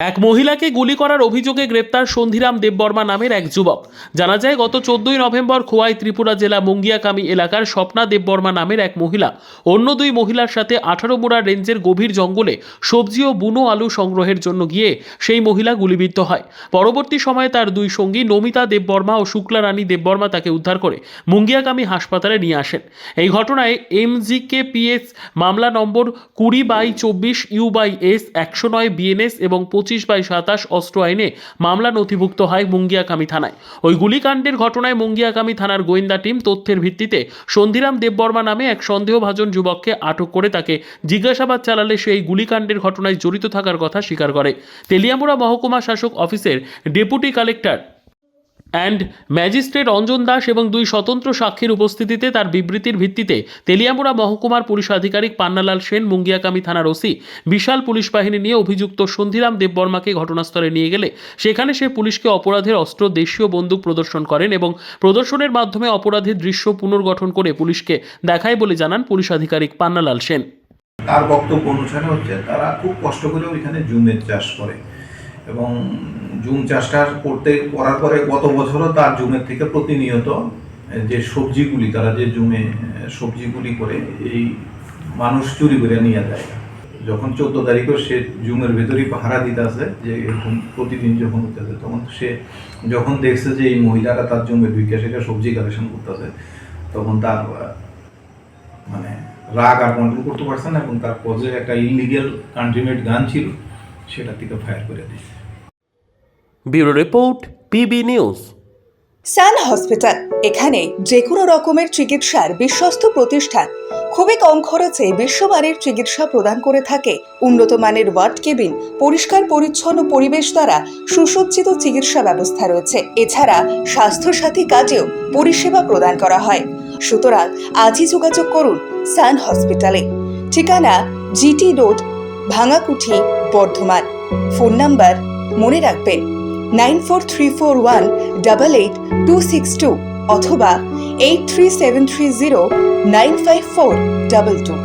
এক মহিলাকে গুলি করার অভিযোগে গ্রেপ্তার সন্ধিরাম দেববর্মা নামের এক যুবক। জানা যায় গত 14ই নভেম্বর খোয়াই ত্রিপুরা জেলা মুঙ্গিয়াকামি এলাকার স্বপ্না দেববর্মা নামের এক মহিলা অন্য দুই মহিলার সাথে 18মুড়া রেঞ্জের গভীর জঙ্গলে সবজি ও বুনো আলু সংগ্রহের জন্য গিয়ে সেই মহিলা গুলিবিদ্ধ হয়। পরবর্তী সময়ে তার দুই সঙ্গী নমিতা দেববর্মা ও শুক্লা রানী দেববর্মা তাকে উদ্ধার করে মুঙ্গিয়াকামি হাসপাতালে নিয়ে আসেন। এই ঘটনায় MGKPS মামলা নম্বর 20/24 U/S 109 BNS এবং 25/27 অস্ত্র আইনে মামলা নথিভুক্ত হয় মুঙ্গিয়াকামি থানায়। ওই গুলিকাণ্ডের ঘটনায় মুঙ্গিয়াকামি থানার গোয়েন্দা টিম তথ্যের ভিত্তিতে সন্ধিরাম দেববর্মা নামে এক সন্দেহভাজন যুবককে আটক করে তাকে জিজ্ঞাসাবাদ চালালে সেই গুলিকাণ্ডের ঘটনায় জড়িত থাকার কথা স্বীকার করে। তেলিয়ামুড়া মহকুমা শাসক অফিসের deputy collector and magistrate Anjan Das এবং দুই স্বতন্ত্র সাক্ষীর উপস্থিতিতে তার বিবৃতির ভিত্তিতে তেলিয়ামুড়া মহকুমার পুলিশ আধিকারিক পান্নালাল সেন মুঙ্গিয়াকামি থানার ওসি বিশাল পুলিশ বাহিনী নিয়ে অভিযুক্ত সন্ধিরাম দেববর্মাকে ঘটনাস্থলে নিয়ে গেলে সেখানে সে পুলিশকে অপরাধের অস্ত্র দেশীয় বন্দুক প্রদর্শন করেন এবং প্রদর্শনের মাধ্যমে অপরাধের দৃশ্য পুনর্গঠন করে পুলিশকে দেখায় বলে জানান পুলিশ আধিকারিক পান্নালাল সেন। তার বক্তব্য অনুসারে হচ্ছে তারা খুব কষ্ট করে ওইখানে জুমের চাষ করে এবং জুম চাষটা করার পরে গত বছরও তার জুমের থেকে প্রতিনিয়ত যে সবজিগুলি তারা যে জুমে সবজিগুলি করে এই মানুষ চুরি করে নিয়ে যায়। যখন 14 তারিখও সে জুমের ভেতরেই পাহারা দিতে আছে যে এরকম প্রতিদিন যখন উঠতেছে, তখন সে যখন দেখছে যে এই মহিলারা তার জুমে ঢুকে সেটা সবজি কালেকশন করতেছে, তখন তার মানে রাগ আর কন্ট্রোল করতে পারছে না এবং তার পজে একটা ইলিগেল কান্ট্রিমেড গান ছিল, সেটা থেকে ফায়ার করে দিয়েছে। Bureau report, PB news. Sun hospital, এখানে যে কোনো রকমের চিকিৎসার বিশ্বস্ত প্রতিষ্ঠান। খুবই কম খরচে বিশ্বমানের চিকিৎসা প্রদান করে থাকে। উন্নত মানের ওয়ার্ড কেবিন, পরিষ্কার পরিচ্ছন্ন পরিবেশ দ্বারা সুসজ্জিত চিকিৎসা ব্যবস্থা রয়েছে। এছাড়া স্বাস্থ্যসাথী কাজেও পরিষেবা প্রদান করা হয়। সুতরাং আজই যোগাযোগ করুন সান হসপিটালে। ঠিকানা GT road, Bhangakuthi, Bardhaman. Phone number মনে রাখবেন 9434188262 অথবা 83730954222।